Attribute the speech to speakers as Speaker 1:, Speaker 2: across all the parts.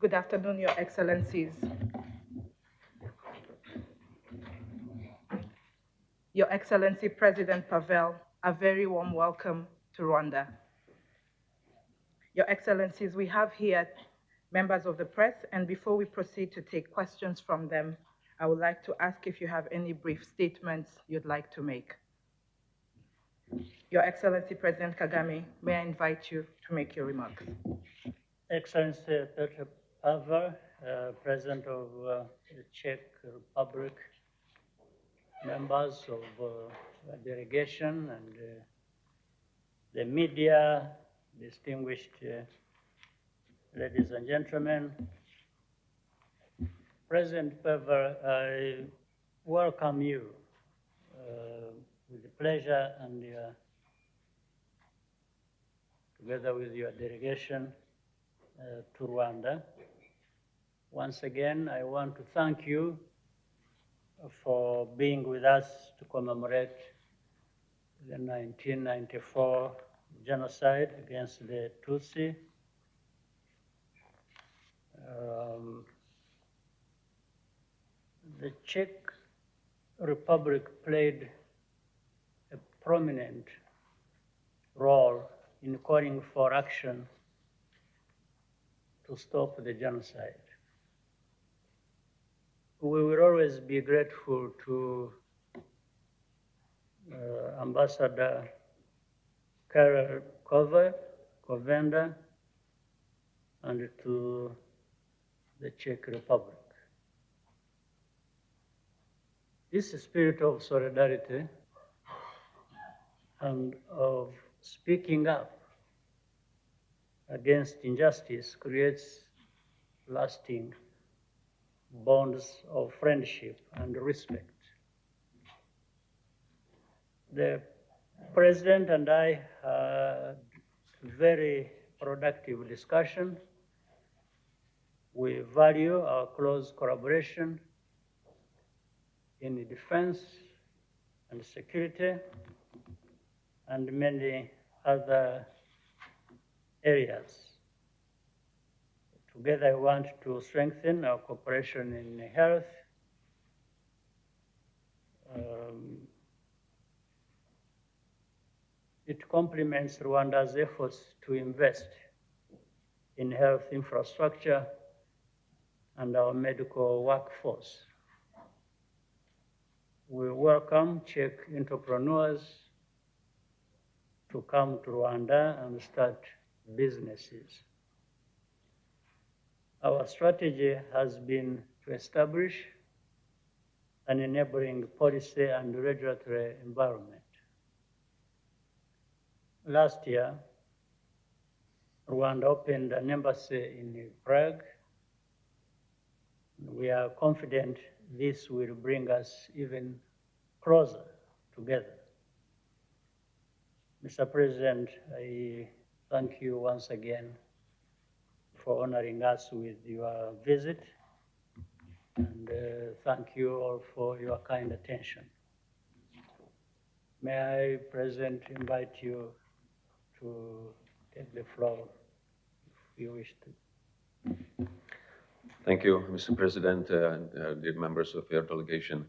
Speaker 1: Good afternoon, Your Excellencies. Your Excellency President Pavel, a very warm welcome to Rwanda. Your Excellencies, we have here members of the press, and before we proceed to take questions from them, I would like to ask if you have any brief statements you'd like to make. Your Excellency President Kagame, may I invite you to make your remarks.
Speaker 2: Excellency Petr Pavel, President of the Czech Republic, members of the delegation and the media, distinguished ladies and gentlemen. President Pavel, I welcome you with pleasure and together with your delegation to Rwanda. Once again, I want to thank you for being with us to commemorate the 1994 genocide against the Tutsi. The Czech Republic played a prominent role in calling for action to stop the genocide. We will always be grateful to Ambassador Karel Kovenda and to the Czech Republic. This spirit of solidarity and of speaking up against injustice creates lasting bonds of friendship and respect. The President and I had very productive discussion. We value our close collaboration in the defense and security and many other areas. Together, I want to strengthen our cooperation in health, it complements Rwanda's efforts to invest in health infrastructure and our medical workforce. We welcome Czech entrepreneurs to come to Rwanda and start businesses. Our strategy has been to establish an enabling policy and regulatory environment. Last year, Rwanda opened an embassy in Prague. We are confident this will bring us even closer together. Mr. President, I thank you once again for honoring us with your visit, and thank you all for your kind attention. May I, President, invite you to take the floor if you wish to.
Speaker 3: Thank you, Mr. President, dear members of your delegation.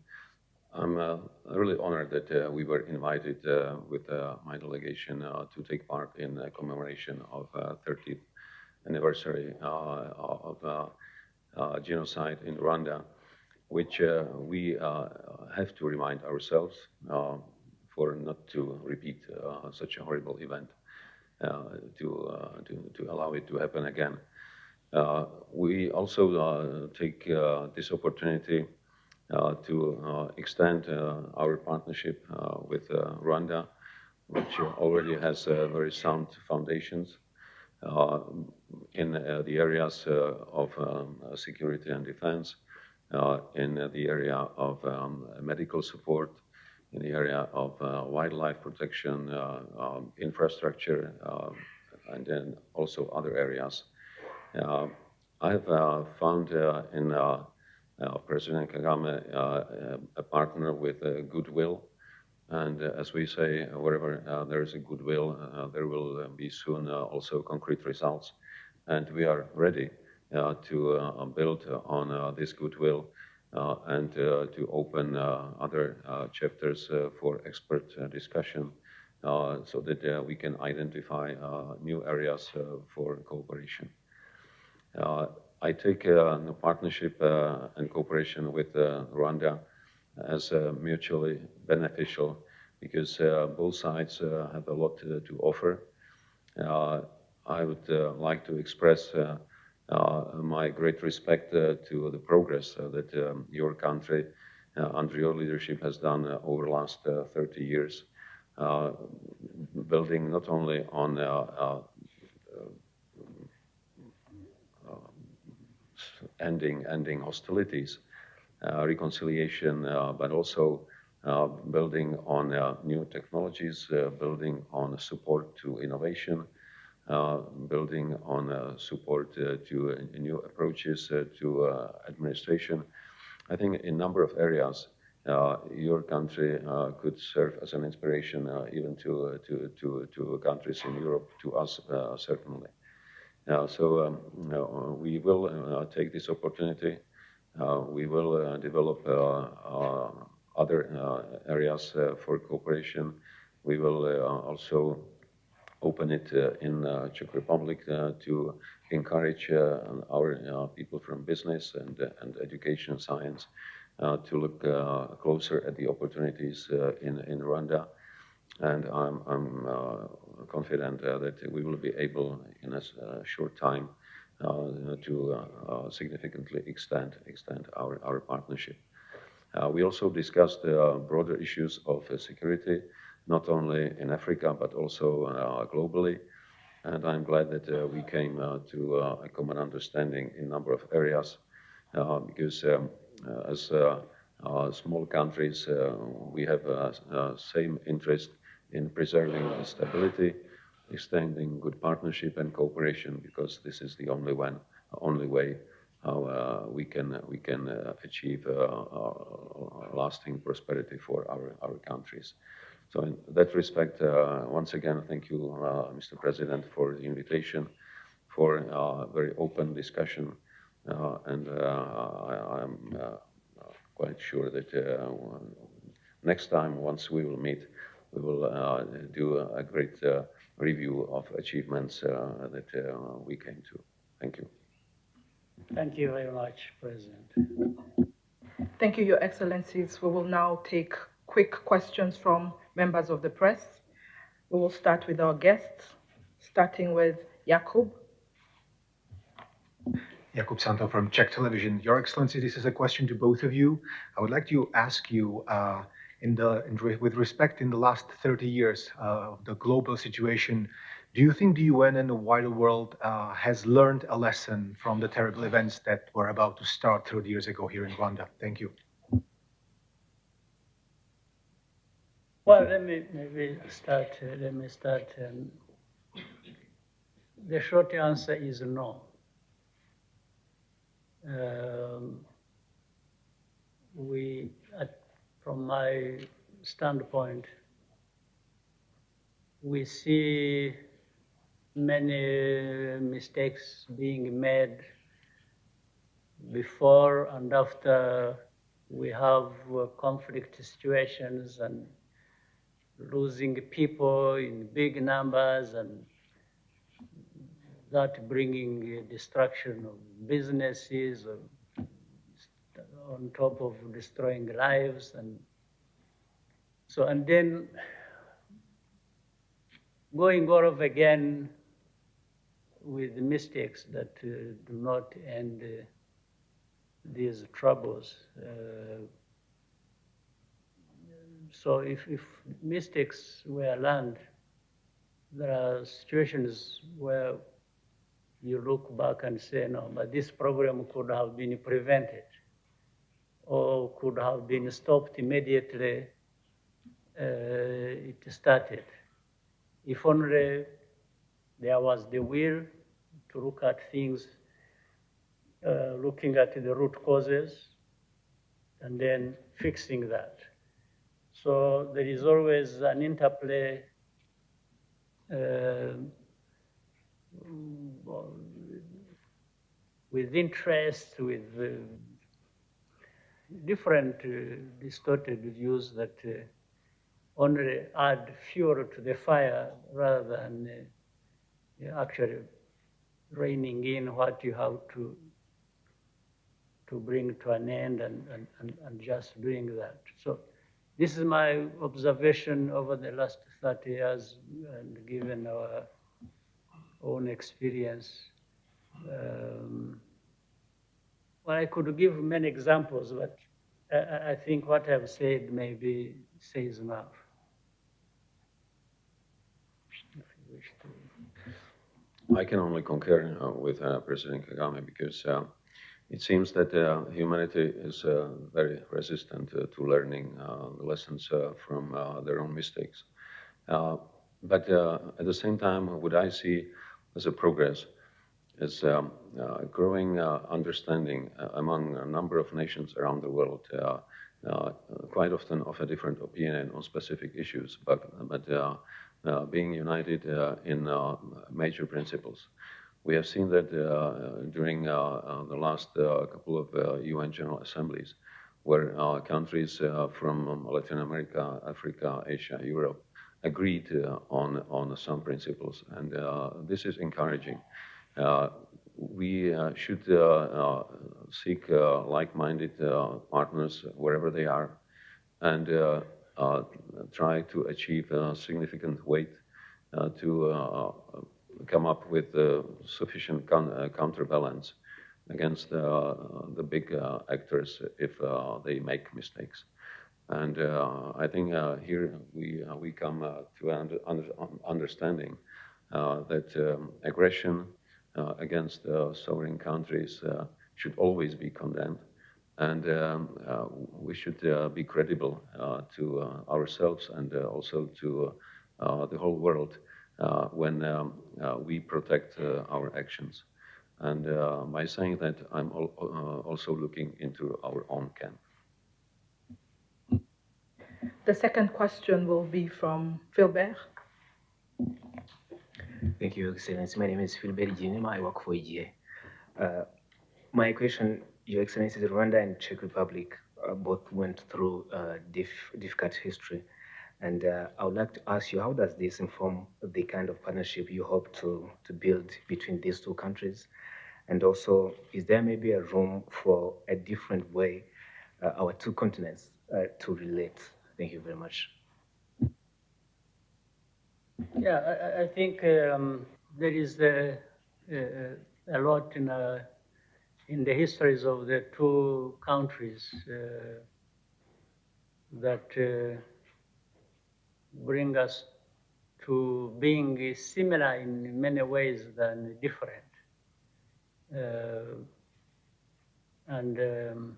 Speaker 3: I'm really honored that we were invited with my delegation to take part in the commemoration of 30th anniversary of genocide in Rwanda, which we have to remind ourselves for not to repeat such a horrible event, to allow it to happen again. We also take this opportunity to extend our partnership with Rwanda, which already has very sound foundations in the areas of security and defense, in the area of medical support, in the area of wildlife protection, infrastructure, and then also other areas. I have found in President Kagame a partner with goodwill, and as we say, wherever there is a goodwill, there will be soon also concrete results, and we are ready to build on this goodwill and to open other chapters for expert discussion so that we can identify new areas for cooperation. I take the partnership and cooperation with Rwanda as mutually beneficial because both sides have a lot to offer. I would like to express my great respect to the progress that your country, under your leadership, has done over the last 30 years, building not only on ending hostilities, reconciliation, but also building on new technologies, building on support to innovation, building on support to new approaches to administration. I think in a number of areas, your country could serve as an inspiration even to countries in Europe, to us certainly. So we will take this opportunity. We will develop other areas for cooperation. We will also open it in Czech Republic to encourage our people from business and education science to look closer at the opportunities in Rwanda. And I'm confident that we will be able in a short time to significantly extend our partnership. We also discussed broader issues of security, not only in Africa, but also globally. And I'm glad that we came to a common understanding in a number of areas, because as small countries, we have same interest in preserving stability, extending good partnership and cooperation, because this is the only way how we can achieve lasting prosperity for our countries. So in that respect, once again, thank you, Mr. President, for the invitation, for a very open discussion, and I'm quite sure that next time, once we will meet, we will do a great review of achievements that we came to. Thank you.
Speaker 2: Thank you very much, President.
Speaker 1: Thank you, Your Excellencies. We will now take quick questions from members of the press. We will start with our guests, starting with Jakub.
Speaker 4: Jakub Santo from Czech Television. Your Excellency, this is a question to both of you. I would like to ask you, with respect in the last 30 years of the global situation, do you think the UN and the wider world has learned a lesson from the terrible events that were about to start 30 years ago here in Rwanda? Thank you.
Speaker 2: Well, let me start. The short answer is no. From my standpoint, we see many mistakes being made before and after we have conflict situations and losing people in big numbers, and that bringing destruction of businesses on top of destroying lives. And then going all over again with mistakes that do not end these troubles. So if mistakes were learned, there are situations where you look back and say, no, but this problem could have been prevented or could have been stopped immediately it started. If only there was the will to look at things, looking at the root causes and then fixing that. So there is always an interplay with interest, with different distorted views that only add fuel to the fire rather than actually reining in what you have to bring to an end and just doing that. So this is my observation over the last 30 years and given our own experience. Well, I could give many examples, but I think what I've said maybe says enough. If you wish to.
Speaker 3: I can only concur with President Kagame because it seems that humanity is very resistant to learning the lessons from their own mistakes. But at the same time, what I see as a progress is growing understanding among a number of nations around the world, quite often of a different opinion on specific issues, but being united in major principles. We have seen that during the last couple of UN General Assemblies, where countries from Latin America, Africa, Asia, Europe agreed on some principles, and this is encouraging. We should seek like-minded partners wherever they are, and try to achieve significant weight to come up with sufficient counterbalance against the big actors if they make mistakes. And I think here we come to an understanding that aggression against sovereign countries should always be condemned, and we should be credible to ourselves and also to the whole world when we protect our actions. And by saying that, I'm also looking into our own camp.
Speaker 1: The second question will be from Philbert.
Speaker 5: Thank you, Excellency. My name is Philbert Jinima. I work for EGA. My question, Your Excellency, Rwanda and Czech Republic both went through difficult history. And I would like to ask you, how does this inform the kind of partnership you hope to build between these two countries? And also, is there maybe a room for a different way our two continents to relate? Thank you very much.
Speaker 2: Yeah, I think there is a lot in the histories of the two countries that bring us to being similar in many ways than different. And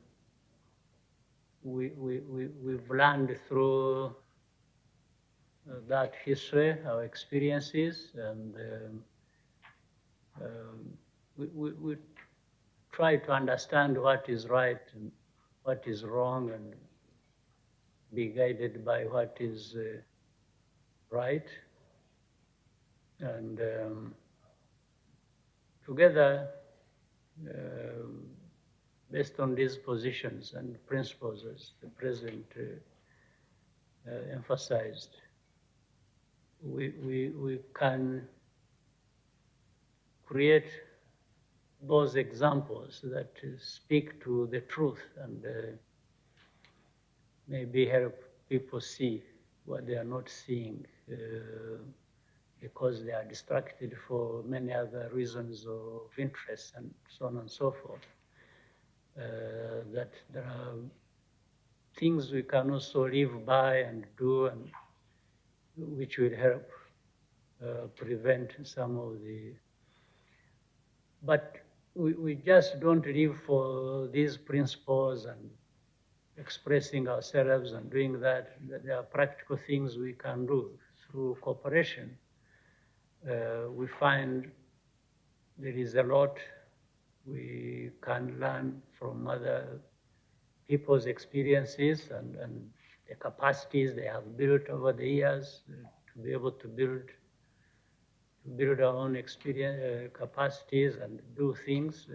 Speaker 2: we've learned through that history, our experiences, and we try to understand what is right and what is wrong, and be guided by what is right. And together, based on these positions and principles, as the President emphasized, we can create those examples that speak to the truth and maybe help people see what they are not seeing because they are distracted for many other reasons of interest and so on and so forth. That there are things we can also live by and do, and which will help prevent some of the. But we just don't live for these principles and expressing ourselves and doing that. There are practical things we can do through cooperation. We find there is a lot we can learn from other people's experiences and the capacities they have built over the years to be able to build our own experience, capacities and do things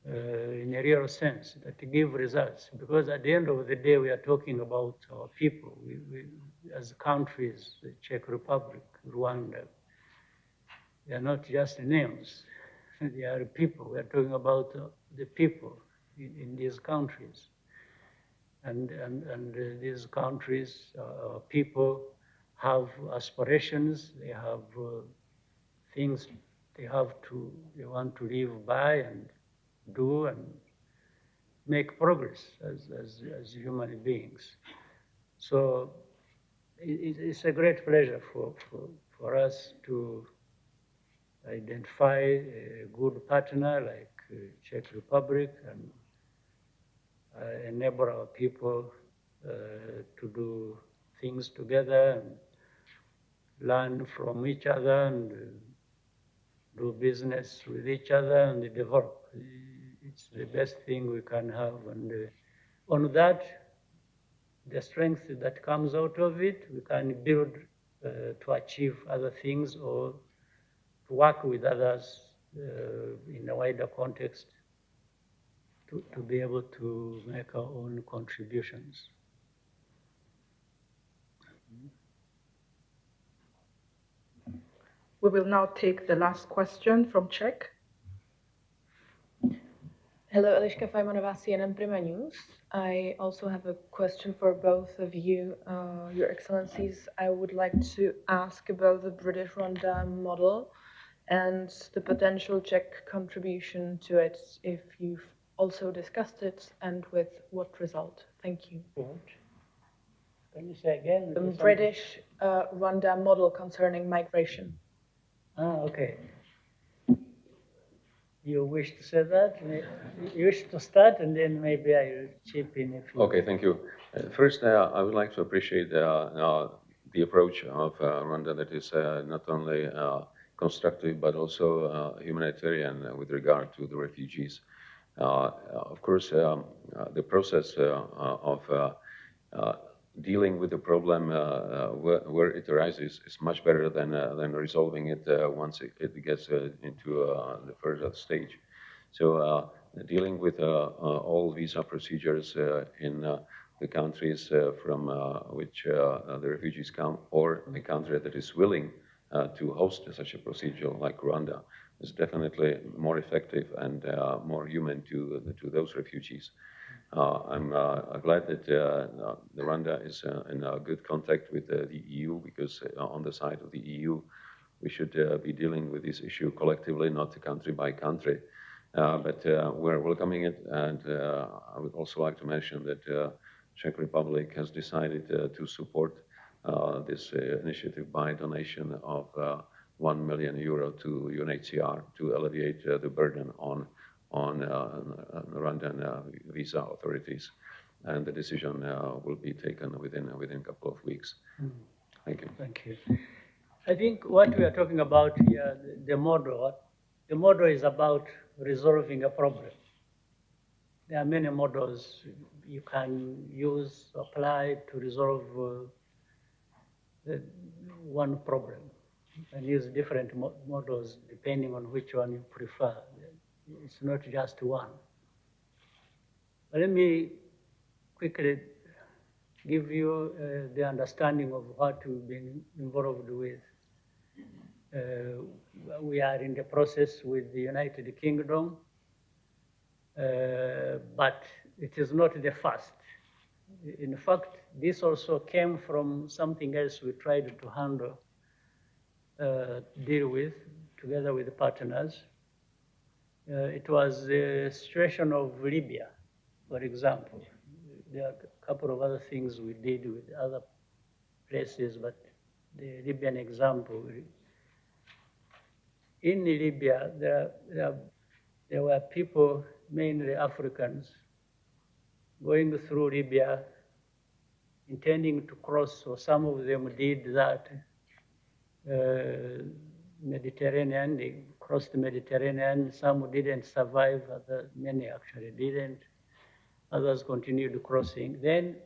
Speaker 2: in a real sense, that give results. Because at the end of the day, we are talking about our people. As countries, the Czech Republic, Rwanda, they are not just names. They are people. We are talking about the people in these countries. And these countries, people have aspirations, they have things they want to live by and do and make progress as human beings. So it's a great pleasure for us to identify a good partner like Czech Republic and enable our people to do things together and learn from each other and do business with each other and develop. It's the best thing we can have. And on that, the strength that comes out of it, we can build to achieve other things or to work with others in a wider context to be able to make our own contributions.
Speaker 1: We will now take the last question from Czech.
Speaker 6: Hello, Eliška Fajmanová, CNN Prima News. I also have a question for both of you, Your Excellencies. I would like to ask about the British Rwanda model and the potential Czech contribution to it, if you've also discussed it, and with what result. Thank you.
Speaker 2: Can you say again?
Speaker 6: The British Rwanda model concerning migration.
Speaker 2: Okay. You wish to say that? You wish to start, and then maybe I will chip in if you...
Speaker 3: Okay, thank you. First, I would like to appreciate the approach of Rwanda that is not only constructive, but also humanitarian with regard to the refugees. Of course, the process of dealing with the problem where it arises is much better than resolving it once it gets into the further stage. So dealing with all visa procedures in the countries from which the refugees come, or a country that is willing to host such a procedure like Rwanda, is definitely more effective and more human to those refugees. I'm glad that Rwanda is in good contact with the EU, because on the side of the EU, we should be dealing with this issue collectively, not country by country. But we're welcoming it, and I would also like to mention that Czech Republic has decided to support this initiative by donation of €1 million to UNHCR to alleviate the burden on Rwandan visa authorities, and the decision will be taken within a couple of weeks. Thank you.
Speaker 2: Thank you. I think what we are talking about here, the model is about resolving a problem. There are many models you can use, apply to resolve one problem. You can use different models depending on which one you prefer. It's not just one. But let me quickly give you the understanding of what we've been involved with. We are in the process with the United Kingdom, but it is not the first. In fact, this also came from something else we tried to handle, deal with, together with the partners. It was the situation of Libya, for example. There are a couple of other things we did with other places, but the Libyan example. In Libya, there were people, mainly Africans, going through Libya, intending to cross, or some of them did that, Mediterranean, they crossed the Mediterranean. Some didn't survive, many actually didn't. Others continued crossing. Then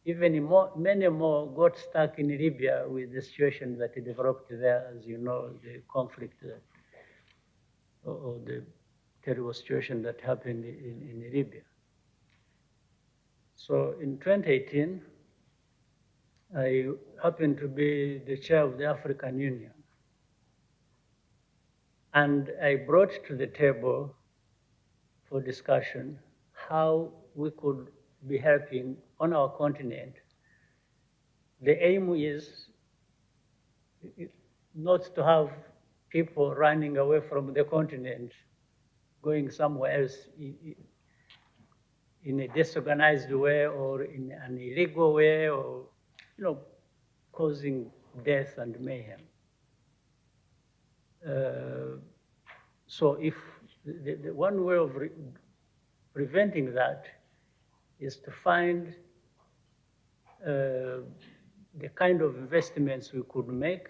Speaker 2: many more got stuck in Libya with the situation that developed there, as you know, the conflict or the terrible situation that happened in Libya. So in 2018, I happened to be the chair of the African Union. And I brought to the table for discussion how we could be helping on our continent. The aim is not to have people running away from the continent, going somewhere else in a disorganized way or in an illegal way, or causing death and mayhem. So if the one way of preventing that is to find the kind of investments we could make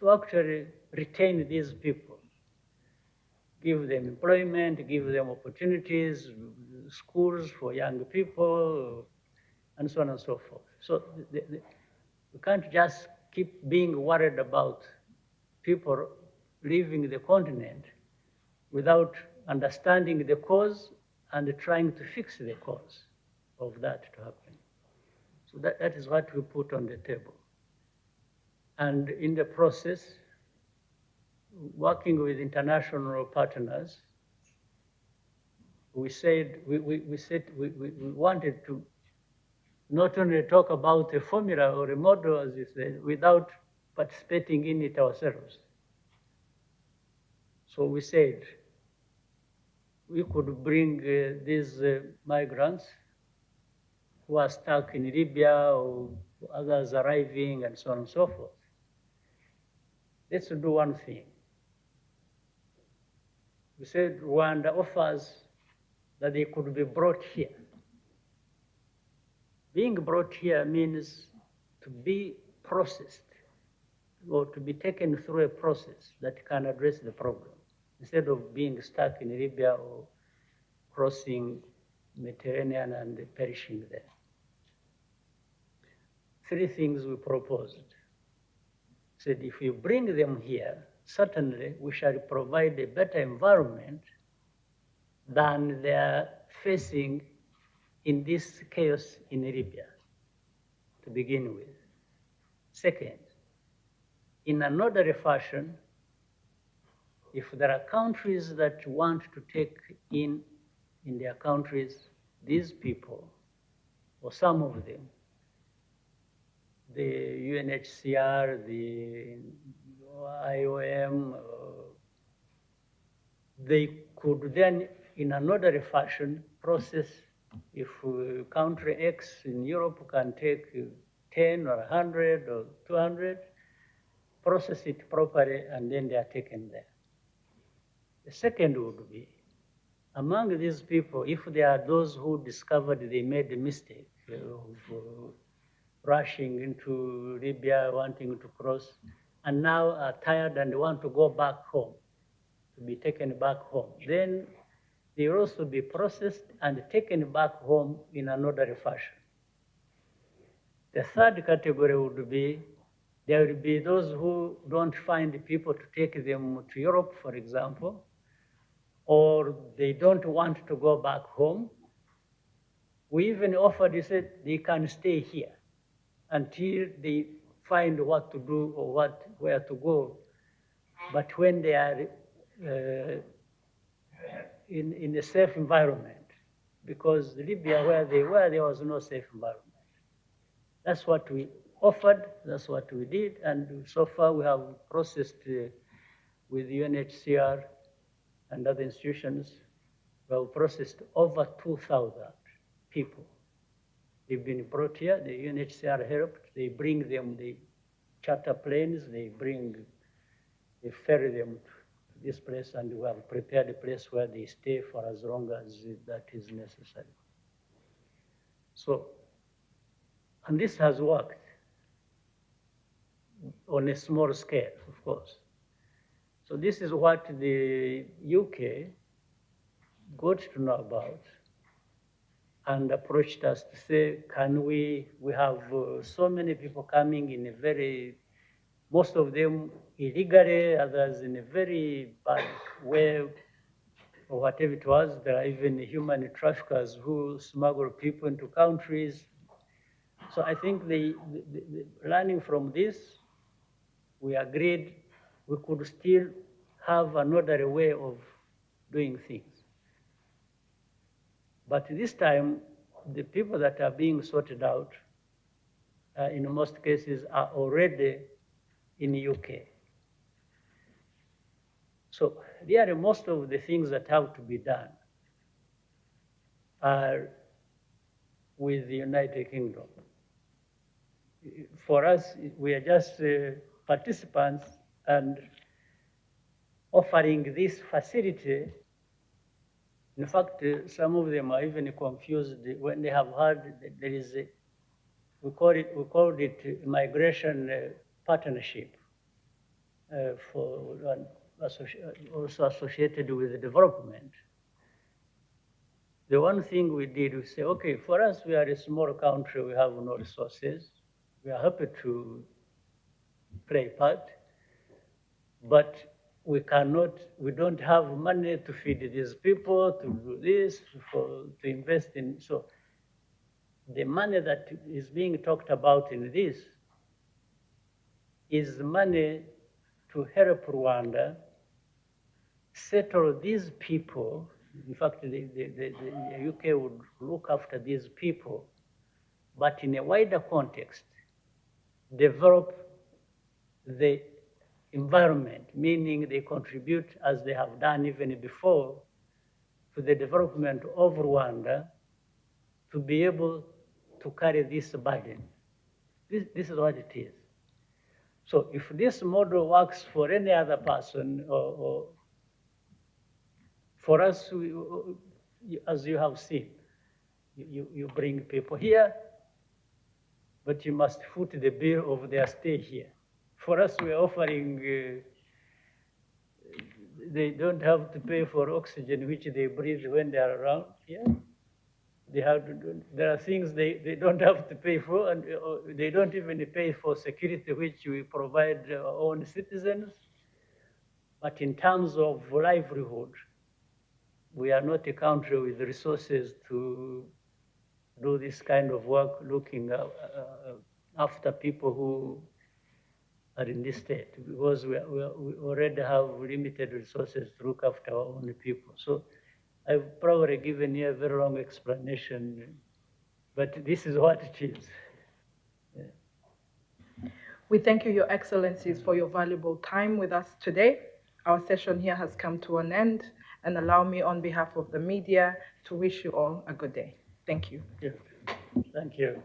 Speaker 2: to actually retain these people, give them employment, give them opportunities, schools for young people, and so on and so forth. So we can't just keep being worried about people leaving the continent without understanding the cause and trying to fix the cause of that to happen. So that is what we put on the table. And in the process, working with international partners, we said we wanted to not only talk about a formula or a model, as you said, without participating in it ourselves. So we said we could bring these migrants who are stuck in Libya or others arriving and so on and so forth. Let's do one thing. We said Rwanda offers that they could be brought here. Being brought here means to be processed or to be taken through a process that can address the problem, instead of being stuck in Libya or crossing Mediterranean and perishing there. 3 things we proposed. Said if you bring them here, certainly we shall provide a better environment than they are facing in this chaos in Libya, to begin with. Second, in another fashion, if there are countries that want to take in their countries these people, or some of them, the UNHCR, the IOM, they could then, in another fashion, process. If country X in Europe can take 10 or 100 or 200, process it properly, and then they are taken there. The second would be, among these people, if there are those who discovered they made a mistake of rushing into Libya, wanting to cross, and now are tired and want to go back home, to be taken back home, then they will also be processed and taken back home in another fashion. The third category would be, there will be those who don't find people to take them to Europe, for example, or they don't want to go back home. We even offered, they said, they can stay here until they find what to do or where to go. But when they are in a safe environment, because Libya, where they were, there was no safe environment. That's what we offered, that's what we did, and so far we have processed with UNHCR and other institutions, we have processed over 2,000 people. They've been brought here, the UNHCR helped, they bring them, they charter planes, they ferry them to this place, and we have prepared a place where they stay for as long as that is necessary. So, and this has worked on a small scale, of course. So this is what the UK got to know about and approached us to say, can we have so many people coming in a very, most of them illegally, others in a very bad way, or whatever it was. There are even human traffickers who smuggle people into countries. So I think learning from this, we agreed we could still have another way of doing things. But this time, the people that are being sorted out, in most cases, are already in the UK. So really, most of the things that have to be done are with the United Kingdom. For us, we are just participants and offering this facility. In fact, some of them are even confused when they have heard that there is we called it migration partnership also associated with development. The one thing we did, we say, okay, for us, we are a small country, we have no resources. We are happy to play a part, but we don't have money to feed these people, to do this, to invest in. So the money that is being talked about in this is money to help Rwanda settle these people. In fact, the UK would look after these people, but in a wider context, develop the environment, meaning they contribute, as they have done even before, to the development of Rwanda to be able to carry this burden. This is what it is. So if this model works for any other person, or for us, as you have seen, you bring people here, but you must foot the bill of their stay here. For us, we're offering, they don't have to pay for oxygen, which they breathe when they are around here. There are things they don't have to pay for, and they don't even pay for security, which we provide our own citizens. But in terms of livelihood, we are not a country with resources to do this kind of work, looking after people who are in this state, because we already have limited resources to look after our own people. So I've probably given you a very long explanation, but this is what it is. Yeah.
Speaker 1: We thank you, Your Excellencies, for your valuable time with us today. Our session here has come to an end, and allow me on behalf of the media to wish you all a good day. Thank you.
Speaker 2: Yeah. Thank you.